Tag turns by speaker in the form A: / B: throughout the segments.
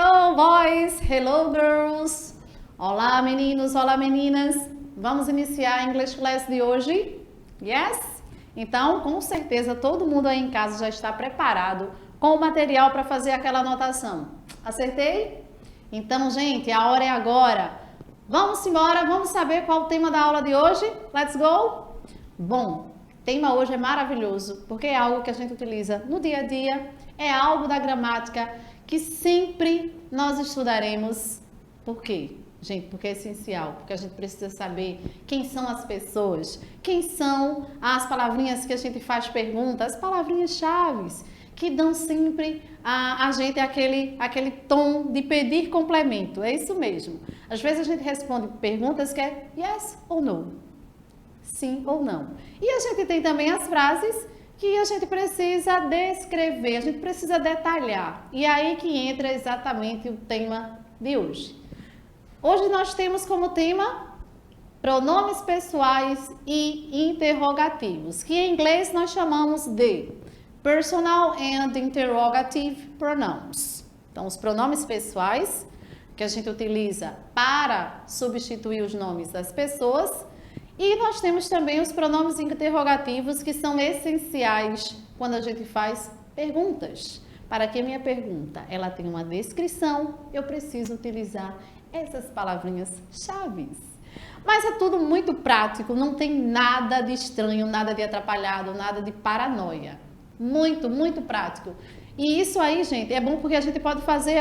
A: Hello boys, hello girls. Olá meninos, olá meninas. Vamos iniciar a English Class de hoje? Yes? Então, com certeza todo mundo aí em casa já está preparado com o material para fazer aquela anotação. Acertei? Então, gente, a hora é agora. Vamos embora, vamos saber qual o tema da aula de hoje? Let's go? Bom, o tema hoje é maravilhoso, porque é algo que a gente utiliza no dia a dia, é algo da gramática que sempre nós estudaremos. Por quê? Gente, porque é essencial, porque a gente precisa saber quem são as pessoas, quem são as palavrinhas que a gente faz perguntas, as palavrinhas-chave, que dão sempre a gente aquele tom de pedir complemento. É isso mesmo. Às vezes a gente responde perguntas que é yes ou no, sim ou não. E a gente tem também as frases que a gente precisa descrever, a gente precisa detalhar. E aí que entra exatamente o tema de hoje. Hoje nós temos como tema pronomes pessoais e interrogativos, que em inglês nós chamamos de personal and interrogative pronouns. Então, os pronomes pessoais que a gente utiliza para substituir os nomes das pessoas. E nós temos também os pronomes interrogativos, que são essenciais quando a gente faz perguntas. Para que a minha pergunta ela tenha uma descrição, eu preciso utilizar essas palavrinhas-chave. Mas é tudo muito prático, não tem nada de estranho, nada de atrapalhado, nada de paranoia. Muito, muito prático. E isso aí, gente, é bom porque a gente pode fazer,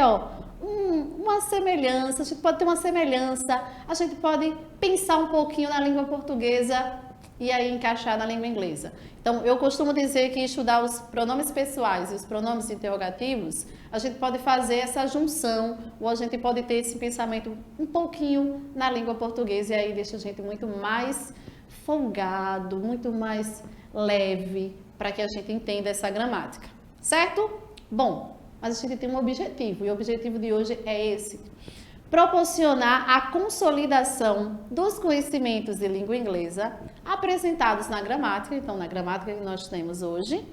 A: uma semelhança, a gente pode ter uma semelhança, a gente pode pensar um pouquinho na língua portuguesa e aí encaixar na língua inglesa. Então, eu costumo dizer que estudar os pronomes pessoais e os pronomes interrogativos, a gente pode fazer essa junção, ou a gente pode ter esse pensamento um pouquinho na língua portuguesa, e aí deixa a gente muito mais folgado, muito mais leve, para que a gente entenda essa gramática, certo? Bom, mas a gente tem um objetivo, e o objetivo de hoje é esse: proporcionar a consolidação dos conhecimentos de língua inglesa apresentados na gramática, então na gramática que nós temos hoje,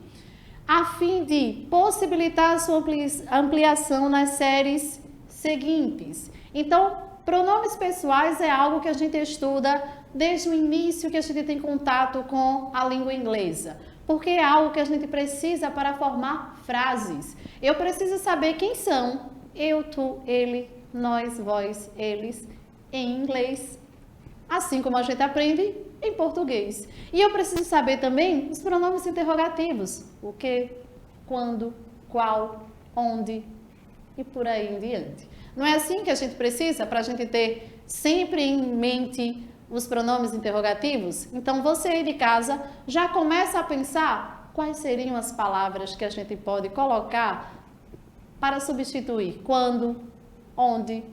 A: a fim de possibilitar a sua ampliação nas séries seguintes. Então, pronomes pessoais é algo que a gente estuda desde o início que a gente tem contato com a língua inglesa, porque é algo que a gente precisa para formar frases. Eu preciso saber quem são eu, tu, ele, nós, vós, eles, em inglês, assim como a gente aprende em português. E eu preciso saber também os pronomes interrogativos: o que, quando, qual, onde e por aí em diante. Não é assim que a gente precisa para a gente ter sempre em mente os pronomes interrogativos? Então você aí de casa já começa a pensar quais seriam as palavras que a gente pode colocar para substituir quando, onde,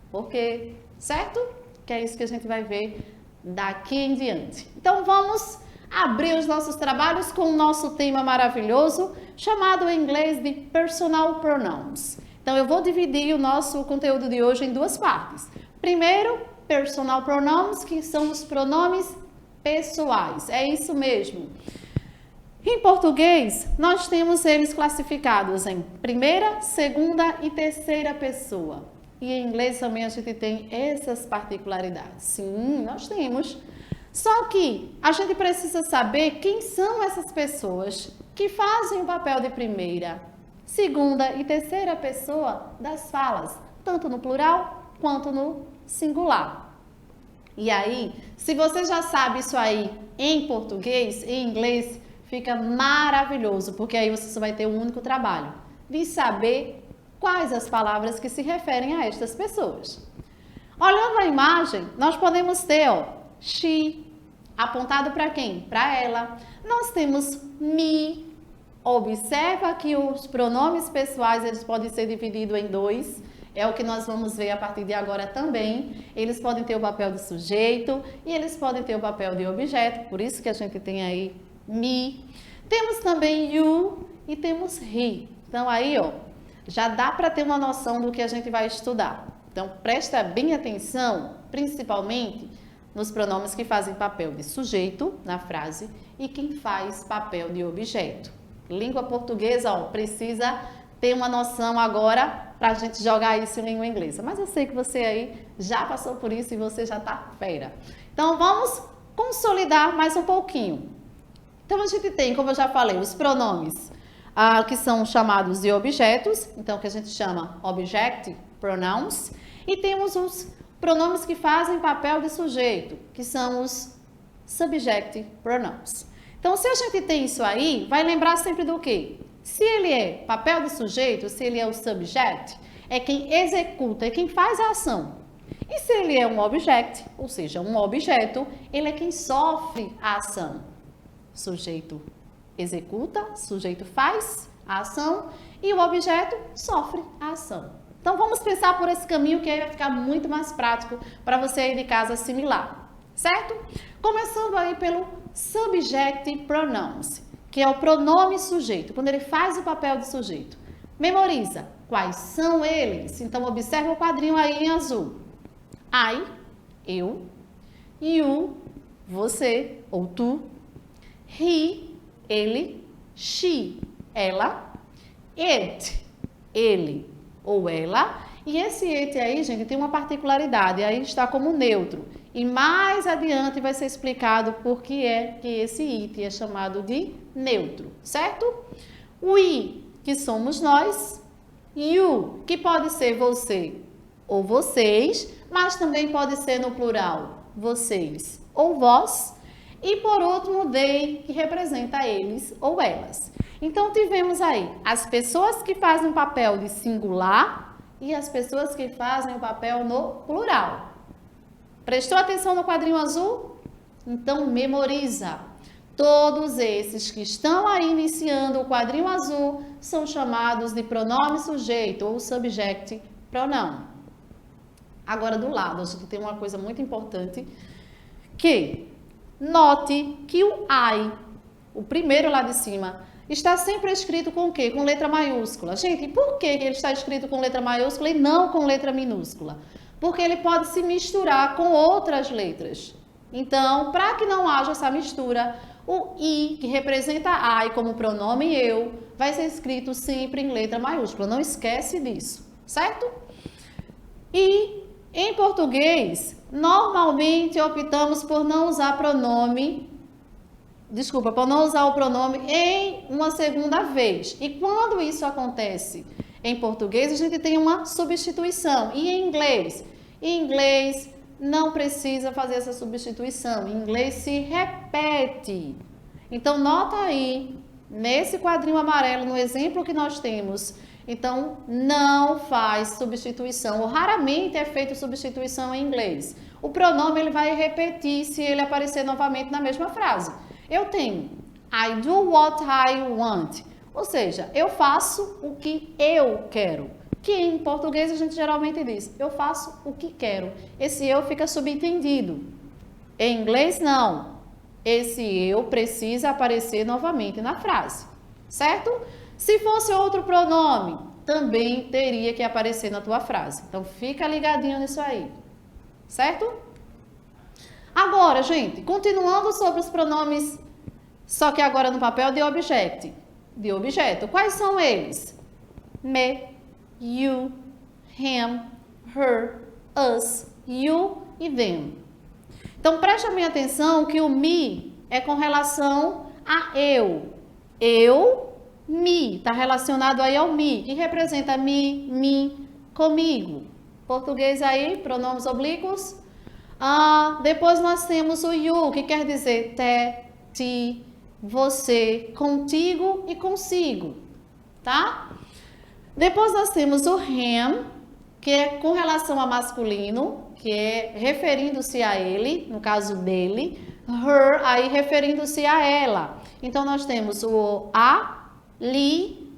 A: por quê, certo? Que é isso que a gente vai ver daqui em diante. Então vamos abrir os nossos trabalhos com o nosso tema maravilhoso, chamado em inglês de personal pronouns. Então eu vou dividir o nosso conteúdo de hoje em duas partes. Primeiro, personal pronouns, que são os pronomes pessoais. É isso mesmo. Em português, nós temos eles classificados em primeira, segunda e terceira pessoa. E em inglês também a gente tem essas particularidades. Sim, nós temos. Só que a gente precisa saber quem são essas pessoas que fazem o papel de primeira, segunda e terceira pessoa das falas, tanto no plural quanto no singular. E aí, se você já sabe isso aí em português, em inglês, fica maravilhoso, porque aí você só vai ter um único trabalho de saber quais as palavras que se referem a estas pessoas. Olhando a imagem, nós podemos ter, she, apontado para quem? Para ela. Nós temos me. Observa que os pronomes pessoais, eles podem ser divididos em dois. É o que nós vamos ver a partir de agora também. Eles podem ter o papel de sujeito e eles podem ter o papel de objeto. Por isso que a gente tem aí me. Temos também you e temos he. Então aí, já dá para ter uma noção do que a gente vai estudar. Então presta bem atenção, principalmente nos pronomes que fazem papel de sujeito na frase e quem faz papel de objeto. Língua portuguesa, precisa ter uma noção agora para a gente jogar isso em língua inglesa. Mas eu sei que você aí já passou por isso e você já tá fera. Então, vamos consolidar mais um pouquinho. Então, a gente tem, como eu já falei, os pronomes que são chamados de objetos, então que a gente chama object pronouns, e temos os pronomes que fazem papel de sujeito, que são os subject pronouns. Então, se a gente tem isso aí, vai lembrar sempre do quê? Se ele é papel de sujeito, se ele é o subject, é quem executa, é quem faz a ação. E se ele é um object, ou seja, um objeto, ele é quem sofre a ação. Sujeito executa, sujeito faz a ação e o objeto sofre a ação. Então, vamos pensar por esse caminho que aí vai ficar muito mais prático para você aí de casa assimilar, certo? Começando aí pelo subject pronouns, que é o pronome sujeito, quando ele faz o papel de sujeito. Memoriza quais são eles. Então, observa o quadrinho aí em azul. I, eu. You, você ou tu. He, ele. She, ela. It, ele ou ela. E esse it aí, gente, tem uma particularidade. Aí está como neutro. E mais adiante vai ser explicado por que é que esse it é chamado de neutro, certo? We, que somos nós. You, que pode ser você ou vocês, mas também pode ser no plural, vocês ou vós. E por último, they, que representa eles ou elas. Então, tivemos aí as pessoas que fazem o papel de singular e as pessoas que fazem o papel no plural. Prestou atenção no quadrinho azul? Então, memoriza. Todos esses que estão aí iniciando o quadrinho azul são chamados de pronome sujeito ou subject pronoun. Agora, do lado, a gente tem uma coisa muito importante, que note que o I, o primeiro lá de cima, está sempre escrito com o quê? Com letra maiúscula. Gente, por que ele está escrito com letra maiúscula e não com letra minúscula? Porque ele pode se misturar com outras letras. Então, para que não haja essa mistura, o I, que representa I como pronome eu, vai ser escrito sempre em letra maiúscula. Não esquece disso, certo? E em português, normalmente optamos por não usar por não usar o pronome em uma segunda vez. E quando isso acontece em português, a gente tem uma substituição. E em inglês? Em inglês, não precisa fazer essa substituição. Em inglês, se repete. Então, nota aí, nesse quadrinho amarelo, no exemplo que nós temos, então, não faz substituição, ou raramente é feita substituição em inglês. O pronome ele vai repetir se ele aparecer novamente na mesma frase. Eu tenho I do what I want, ou seja, eu faço o que eu quero. Que em português a gente geralmente diz, eu faço o que quero. Esse eu fica subentendido. Em inglês, não. Esse eu precisa aparecer novamente na frase, certo? Se fosse outro pronome, também teria que aparecer na tua frase. Então, fica ligadinho nisso aí, certo? Agora, gente, continuando sobre os pronomes, só que agora no papel de objeto. Quais são eles? Me, you, him, her, us, you e them. Então, preste bem atenção que o me é com relação a eu. Eu, me, está relacionado aí ao me, que representa me, mim, comigo. Português aí, pronomes oblíquos. Depois nós temos o you, que quer dizer te, ti, você, contigo e consigo, tá? Depois nós temos o him, que é com relação a masculino, que é referindo-se a ele, no caso dele. Her, aí referindo-se a ela. Então, nós temos o a, li,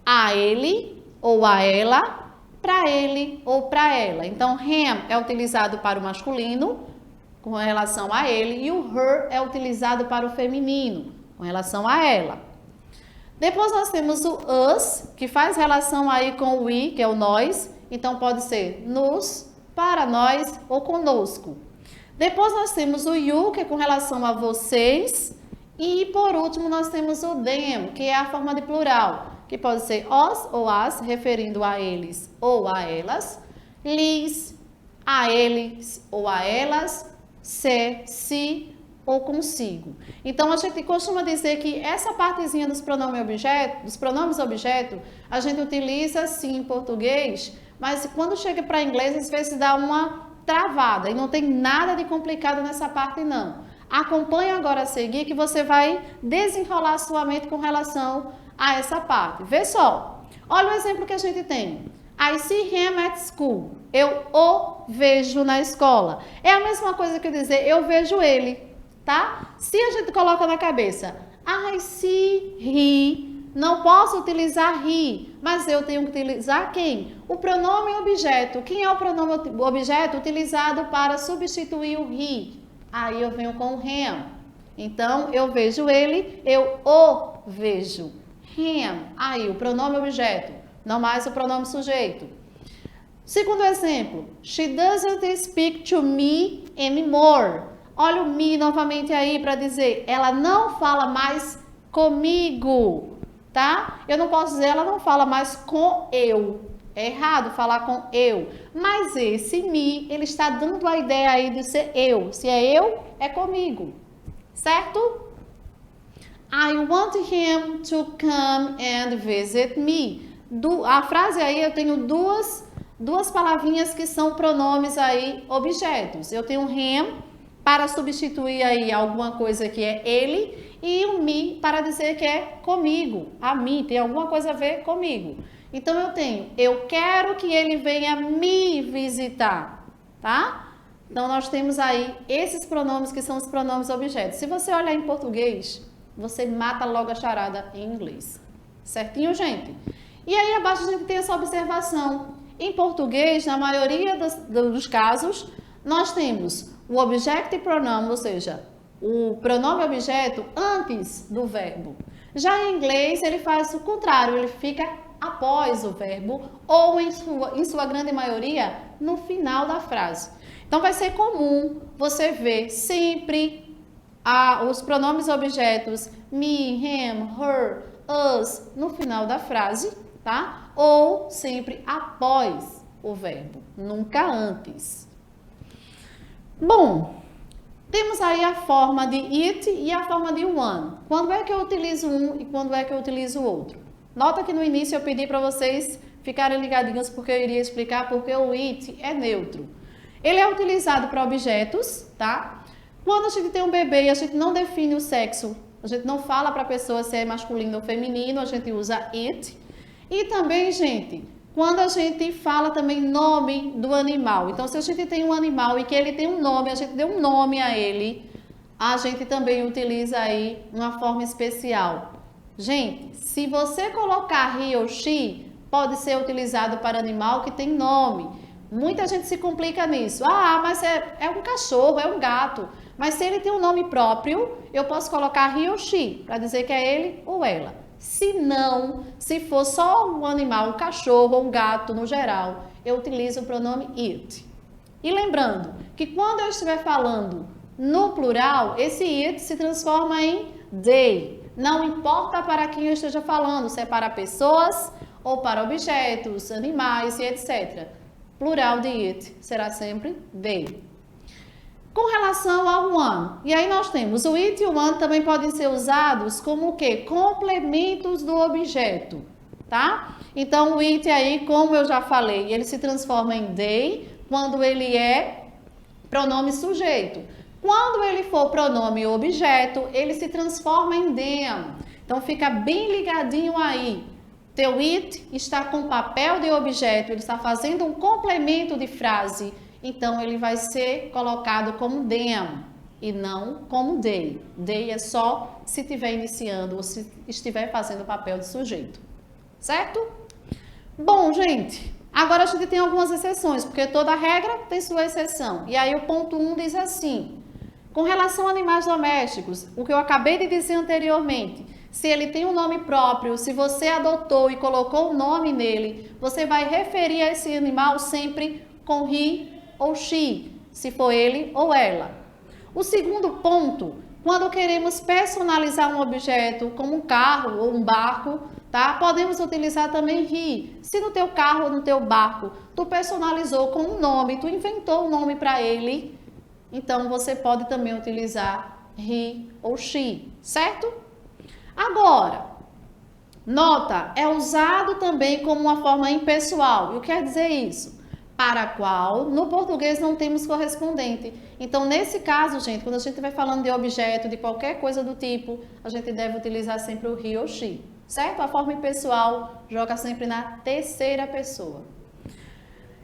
A: a ele ou a ela, para ele ou para ela. Então, him é utilizado para o masculino, com relação a ele, e o her é utilizado para o feminino, com relação a ela. Depois nós temos o us, que faz relação aí com o we, que é o nós. Então, pode ser nos, para nós ou conosco. Depois nós temos o you, que é com relação a vocês. E por último, nós temos o them, que é a forma de plural. que pode ser os ou as, referindo a eles ou a elas, lhes, a eles ou a elas, se ou consigo. Então, a gente costuma dizer que essa partezinha dos pronomes objeto, a gente utiliza sim em português, mas quando chega para inglês, às vezes dá uma travada e não tem nada de complicado nessa parte não. Acompanhe agora a seguir que você vai desenrolar a sua mente com relação a essa parte. Vê só, olha o exemplo que a gente tem. I see him at school. Eu o vejo na escola. É a mesma coisa que eu dizer eu vejo ele, tá? Se a gente coloca na cabeça I see he, não posso utilizar he, mas eu tenho que utilizar quem? O pronome objeto. Quem é o pronome objeto utilizado para substituir o he? Aí eu venho com o him. Então, eu vejo ele, eu o vejo. Him. Aí, o pronome objeto, não mais o pronome sujeito. Segundo exemplo, she doesn't speak to me anymore. Olha o me novamente aí para dizer, ela não fala mais comigo, tá? Eu não posso dizer, ela não fala mais com eu. É errado falar com eu. Mas esse me, ele está dando a ideia aí de ser eu. Se é eu, é comigo. Certo? I want him to come and visit me. A frase aí, eu tenho duas palavrinhas que são pronomes aí, objetos. Eu tenho him para substituir aí alguma coisa que é ele e o me para dizer que é comigo. A mim, tem alguma coisa a ver comigo. Então, eu quero que ele venha me visitar, tá? Então, nós temos aí esses pronomes que são os pronomes objetos. Se você olhar em português, você mata logo a charada em inglês. Certinho, gente? E aí, abaixo a gente tem essa observação. Em português, na maioria dos casos, nós temos o objective pronoun, ou seja, o pronome objeto antes do verbo. Já em inglês, ele faz o contrário, ele fica após o verbo ou, em sua grande maioria, no final da frase. Então, vai ser comum você ver sempre os pronomes objetos me, him, her, us no final da frase, tá? Ou sempre após o verbo, nunca antes. Bom, temos aí a forma de it e a forma de one. Quando é que eu utilizo um e quando é que eu utilizo o outro? Nota que no início eu pedi para vocês ficarem ligadinhos porque eu iria explicar porque o it é neutro. Ele é utilizado para objetos, tá? Quando a gente tem um bebê e a gente não define o sexo, a gente não fala para a pessoa se é masculino ou feminino, a gente usa it. E também, gente, quando a gente fala também nome do animal. Então, se a gente tem um animal e que ele tem um nome, a gente deu um nome a ele, a gente também utiliza aí uma forma especial. Gente, se você colocar he ou she, pode ser utilizado para animal que tem nome. Muita gente se complica nisso. Ah, mas é um cachorro, é um gato. Mas se ele tem um nome próprio, eu posso colocar he ou she, para dizer que é ele ou ela. Se não, se for só um animal, um cachorro ou um gato no geral, eu utilizo o pronome it. E lembrando que quando eu estiver falando no plural, esse it se transforma em they. Não importa para quem eu esteja falando, se é para pessoas ou para objetos, animais e etc. Plural de it será sempre they. Com relação ao one, e aí nós temos o it e o one também podem ser usados como o quê? Complementos do objeto, tá? Então o it aí, como eu já falei, ele se transforma em they quando ele é pronome sujeito. Quando ele for pronome objeto, ele se transforma em them. Então, fica bem ligadinho aí. Teu it está com papel de objeto, ele está fazendo um complemento de frase. Então, ele vai ser colocado como them e não como they. They é só se estiver iniciando ou se estiver fazendo o papel de sujeito. Certo? Bom, gente, agora a gente tem algumas exceções, porque toda regra tem sua exceção. E aí, o ponto 1 diz assim... Com relação a animais domésticos, o que eu acabei de dizer anteriormente, se ele tem um nome próprio, se você adotou e colocou o nome nele, você vai referir a esse animal sempre com he ou she, se for ele ou ela. O segundo ponto, quando queremos personalizar um objeto, como um carro ou um barco, tá? Podemos utilizar também he. Se no teu carro ou no teu barco tu personalizou com um nome, tu inventou um nome para ele, então você pode também utilizar he ou she, certo? Agora, nota, é usado também como uma forma impessoal. E o que quer dizer isso? Para a qual, no português, não temos correspondente. Então, nesse caso, gente, quando a gente vai falando de objeto, de qualquer coisa do tipo, a gente deve utilizar sempre o he ou she, certo? A forma impessoal joga sempre na terceira pessoa.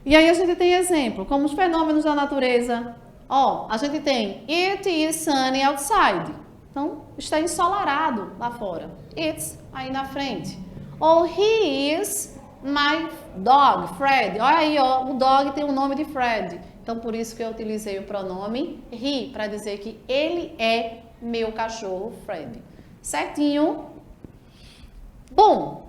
A: E aí a gente tem exemplo, como os fenômenos da natureza. Ó, a gente tem it is sunny outside. Então, está ensolarado lá fora. It's aí na frente. Ou he is my dog, Fred. Olha aí, ó, o dog tem o nome de Fred. Então, por isso que eu utilizei o pronome he, para dizer que ele é meu cachorro, Fred. Certinho? Bom,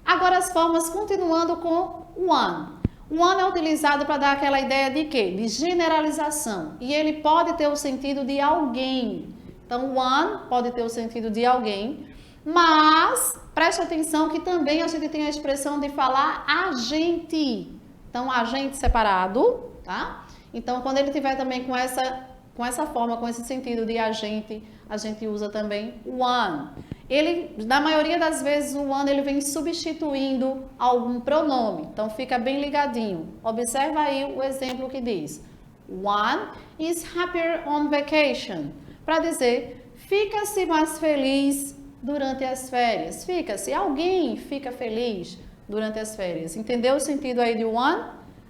A: agora as formas continuando com one. O one é utilizado para dar aquela ideia de quê? De generalização. E ele pode ter o sentido de alguém. Então, one pode ter o sentido de alguém, mas preste atenção que também a gente tem a expressão de falar agente. Então, agente separado, tá? Então, quando ele tiver também com essa forma, com esse sentido de agente, a gente usa também one. Ele, na maioria das vezes, o one ele vem substituindo algum pronome. Então, fica bem ligadinho. Observa aí o exemplo que diz: one is happier on vacation. Para dizer, fica-se mais feliz durante as férias. Fica-se, alguém fica feliz durante as férias. Entendeu o sentido aí de one?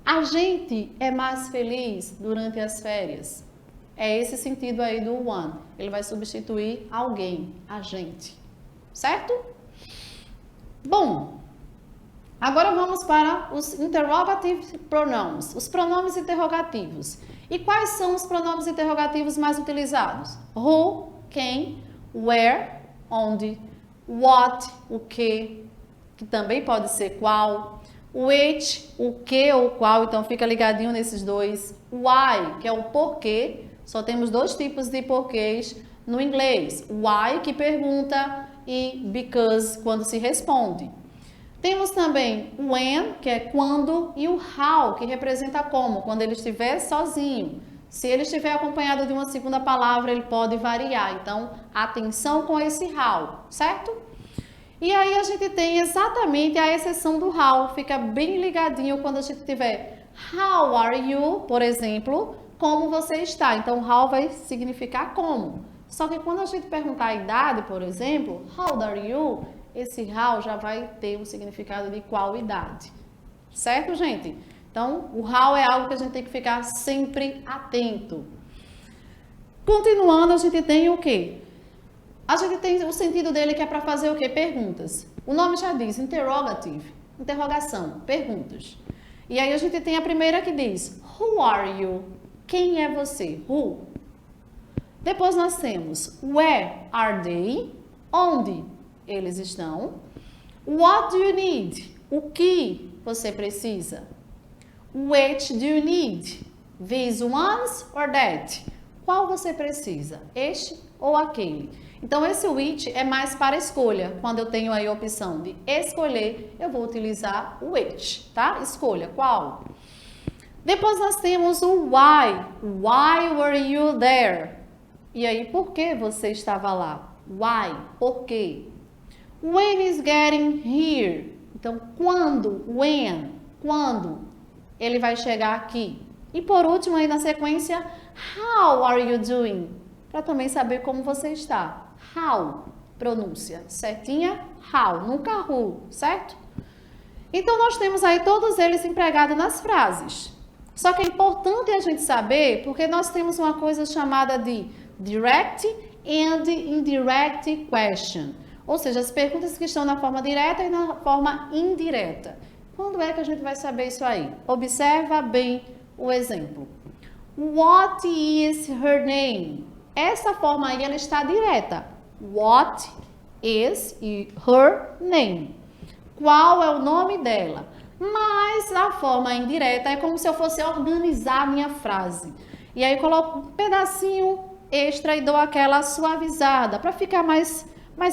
A: A gente é mais feliz durante as férias. É esse sentido aí do one. Ele vai substituir alguém, a gente. Certo? Bom, agora vamos para os interrogative pronouns, os pronomes interrogativos. E quais são os pronomes interrogativos mais utilizados? Who, quem, where, onde, what, o que também pode ser qual, which, o que ou qual, então fica ligadinho nesses dois, why, que é o porquê, só temos dois tipos de porquês no inglês, why, que pergunta, e because, quando se responde. Temos também o when, que é quando, e o how, que representa como, quando ele estiver sozinho. Se ele estiver acompanhado de uma segunda palavra, ele pode variar. Então, atenção com esse how, certo? E aí a gente tem exatamente a exceção do how, fica bem ligadinho quando a gente tiver how are you, por exemplo, como você está. Então, how vai significar como. Só que quando a gente perguntar a idade, por exemplo, how old are you? Esse how já vai ter um significado de qual idade. Certo, gente? Então, o how é algo que a gente tem que ficar sempre atento. Continuando, a gente tem o quê? A gente tem o sentido dele que é para fazer o quê? Perguntas. O nome já diz interrogative, interrogação, perguntas. E aí a gente tem a primeira que diz, who are you? Quem é você? Who? Depois nós temos, where are they? Onde eles estão? What do you need? O que você precisa? Which do you need? These ones or that? Qual você precisa? Este ou aquele? Então, esse which é mais para escolha. Quando eu tenho aí a opção de escolher, eu vou utilizar o which, tá? Escolha, qual? Depois nós temos o why. Why were you there? E aí, por que você estava lá? Why? Por quê? When is getting here? Então, quando? When? Quando ele vai chegar aqui? E por último, aí na sequência, how are you doing? Para também saber como você está. How? Pronúncia certinha? How, nunca who, certo? Então, nós temos aí todos eles empregados nas frases. Só que é importante a gente saber, porque nós temos uma coisa chamada de direct and indirect question. Ou seja, as perguntas que estão na forma direta e na forma indireta. Quando é que a gente vai saber isso aí? Observa bem o exemplo. What is her name? Essa forma aí, ela está direta. What is her name? Qual é o nome dela? Mas a forma indireta é como se eu fosse organizar a minha frase. E aí coloco um pedacinho extra e dou aquela suavizada, para ficar mais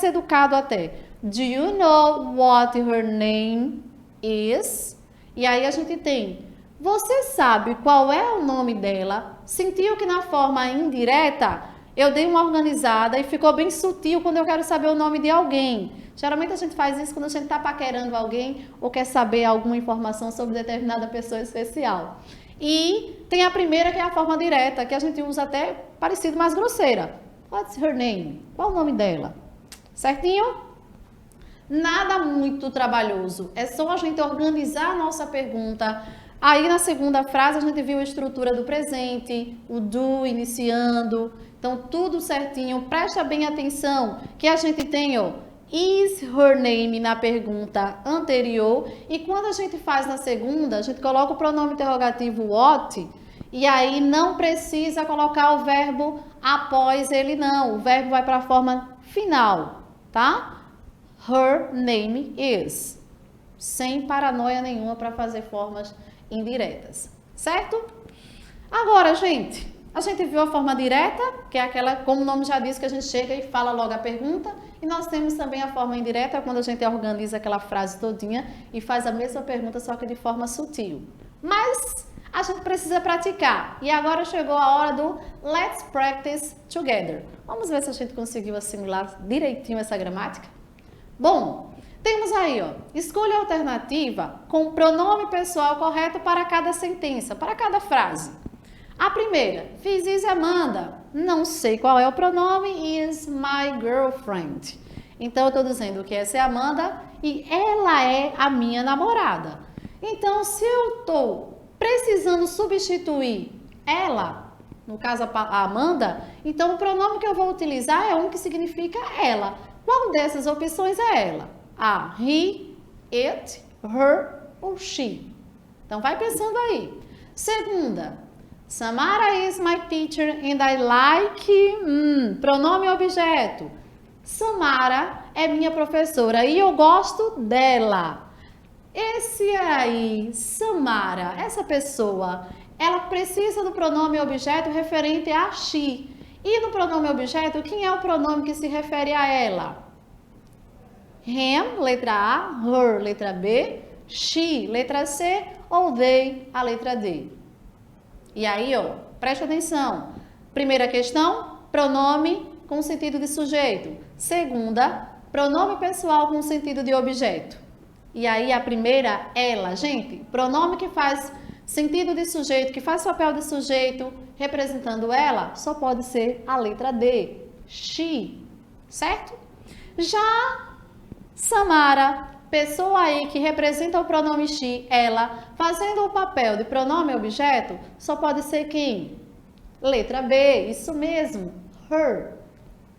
A: educado até. Do you know what her name is? E aí a gente tem, você sabe qual é o nome dela? Sentiu que na forma indireta eu dei uma organizada e ficou bem sutil quando eu quero saber o nome de alguém. Geralmente a gente faz isso quando a gente está paquerando alguém ou quer saber alguma informação sobre determinada pessoa especial. E tem a primeira, que é a forma direta, que a gente usa até parecido, mais grosseira. What's her name? Qual o nome dela? Certinho? Nada muito trabalhoso. É só a gente organizar a nossa pergunta. Aí na segunda frase a gente viu a estrutura do presente, o do iniciando. Então tudo certinho. Presta bem atenção que a gente tem, ó, is her name na pergunta anterior, e quando a gente faz na segunda, a gente coloca o pronome interrogativo what, e aí não precisa colocar o verbo após ele não, o verbo vai para a forma final, tá? Her name is, sem paranoia nenhuma para fazer formas indiretas, certo? Agora, gente, a gente viu a forma direta, que é aquela, como o nome já diz, que a gente chega e fala logo a pergunta. E nós temos também a forma indireta, quando a gente organiza aquela frase todinha e faz a mesma pergunta, só que de forma sutil. Mas a gente precisa praticar. E agora chegou a hora do Let's Practice Together. Vamos ver se a gente conseguiu assimilar direitinho essa gramática? Bom, temos aí, ó, escolha a alternativa com o pronome pessoal correto para cada sentença, para cada frase. A primeira, fiz isso, Amanda. Não sei qual é o pronome, is my girlfriend. Então, eu estou dizendo que essa é a Amanda e ela é a minha namorada. Então, se eu estou precisando substituir ela, no caso a Amanda, então o pronome que eu vou utilizar é um que significa ela. Qual dessas opções é ela? A, he, it, her ou she. Então, vai pensando aí. Segunda, Samara is my teacher and I like... pronome objeto. Samara é minha professora e eu gosto dela. Esse aí, Samara, essa pessoa, ela precisa do pronome objeto referente a she. E no pronome objeto, quem é o pronome que se refere a ela? Him, letra A, her, letra B, she, letra C ou they, a letra D. E aí, ó, preste atenção. Primeira questão, pronome com sentido de sujeito. Segunda, pronome pessoal com sentido de objeto. E aí, a primeira, ela. Gente, pronome que faz sentido de sujeito, que faz papel de sujeito, representando ela, só pode ser a letra D, she, certo? Já Samara, pessoa aí que representa o pronome she, ela, fazendo o papel de pronome objeto, só pode ser quem? Letra B, isso mesmo, her.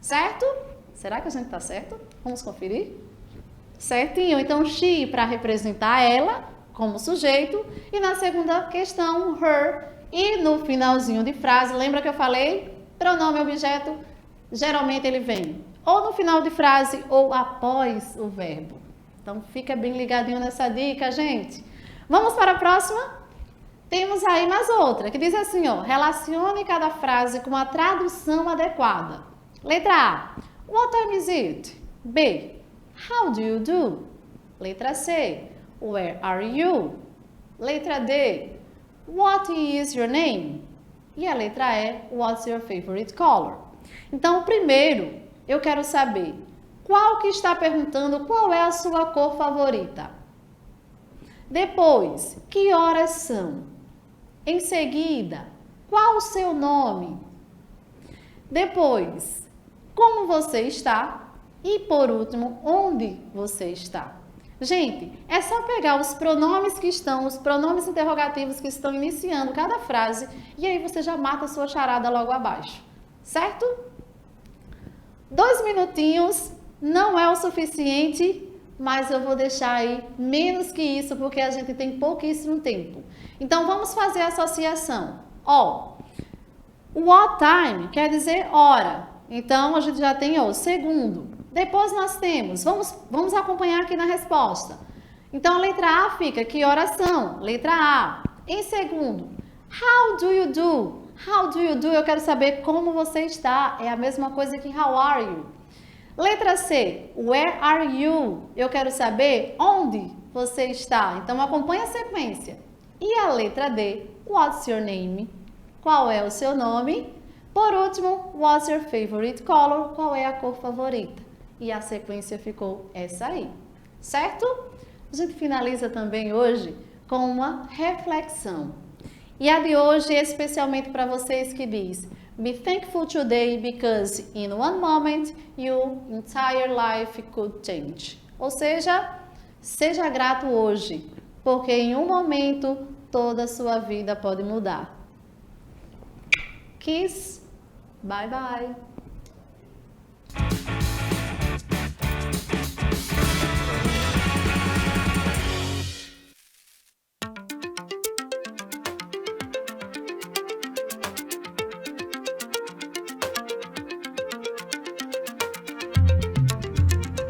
A: Certo? Será que a gente está certo? Vamos conferir? Certinho, então she para representar ela como sujeito, e na segunda questão, her, e no finalzinho de frase, lembra que eu falei? Pronome objeto, geralmente ele vem ou no final de frase ou após o verbo. Então, fica bem ligadinho nessa dica, gente. Vamos para a próxima? Temos aí mais outra, que diz assim, ó, relacione cada frase com a tradução adequada. Letra A, what time is it? B, how do you do? Letra C, where are you? Letra D, what is your name? E a letra E, what's your favorite color? Então, primeiro, eu quero saber qual que está perguntando qual é a sua cor favorita. Depois, que horas são? Em seguida, qual o seu nome? Depois, como você está? E por último, onde você está? Gente, é só pegar os pronomes que estão, os pronomes interrogativos que estão iniciando cada frase e aí você já mata a sua charada logo abaixo, certo? 2 minutinhos não é o suficiente, mas eu vou deixar aí menos que isso porque a gente tem pouquíssimo tempo. Então, vamos fazer a associação. Ó, what time quer dizer hora. Então, a gente já tem o segundo. Depois nós temos, vamos acompanhar aqui na resposta. Então, a letra A fica, que horas são? Letra A. Em segundo, how do you do? How do you do? Eu quero saber como você está. É a mesma coisa que how are you? Letra C, where are you? Eu quero saber onde você está. Então, acompanhe a sequência. E a letra D, what's your name? Qual é o seu nome? Por último, what's your favorite color? Qual é a cor favorita? E a sequência ficou essa aí, certo? A gente finaliza também hoje com uma reflexão. E a de hoje é especialmente para vocês que diz: Be thankful today because in one moment your entire life could change. Ou seja, seja grato hoje, porque em um momento toda a sua vida pode mudar. Kiss, bye bye.